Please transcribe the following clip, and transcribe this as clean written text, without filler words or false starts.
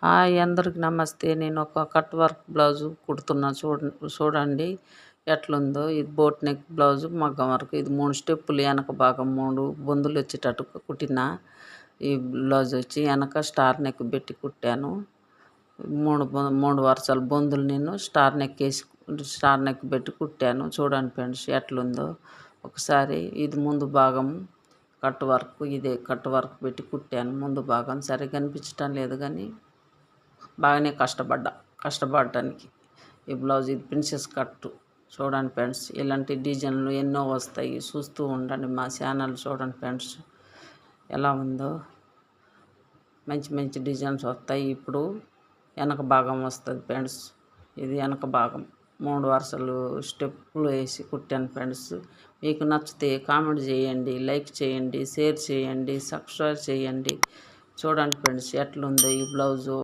Hi అందరికి నమస్తే. నేను ఒక కట్ వర్క్ బ్లౌజు కుడుతున్నా చూడండి ఎట్లుందో. ఇది బోట్ నెక్ బ్లౌజు మగ్గం వర్క్. ఇది 3 స్టెప్పులు, వెనక భాగం 3 బొందులు వచ్చేటట్టు కుట్టిన. ఈ బ్లౌజ్ వచ్చి వెనక స్టార్ నెక్ పెట్టి కుట్టాను. 3 వరుసలు బొందులు నేను స్టార్ నెక్ పెట్టి కుట్టాను. చూడండి ఫ్రెండ్స్ ఎట్లుందో ఒకసారి. ఇది ముందు భాగం కట్ వర్క్, ఇదే కట్ వర్క్ పెట్టి కుట్టాను. ముందు భాగం సరిగ్గా కనిపించటం లేదు కానీ బాగానే కష్టపడటానికి ఈ బ్లౌజ్. ఇది ప్రిన్సెస్ కట్టు. చూడండి ఫ్రెండ్స్, ఇలాంటి డిజైన్లు ఎన్నో వస్తాయి, చూస్తూ ఉండండి మా ఛానల్. చూడండి ఫ్రెండ్స్ ఎలా ఉందో. మంచి మంచి డిజైన్స్ వస్తాయి. ఇప్పుడు వెనక భాగం వస్తుంది ఫ్రెండ్స్. ఇది వెనక భాగం 3 వరుసలు స్టెప్పులు వేసి కుట్టాను ఫ్రెండ్స్. మీకు నచ్చితే కామెంట్ చేయండి, లైక్ చేయండి, షేర్ చేయండి, సబ్స్క్రైబ్ చేయండి. చూడండి ఫ్రెండ్స్ ఎట్లుందో ఈ బ్లౌజు.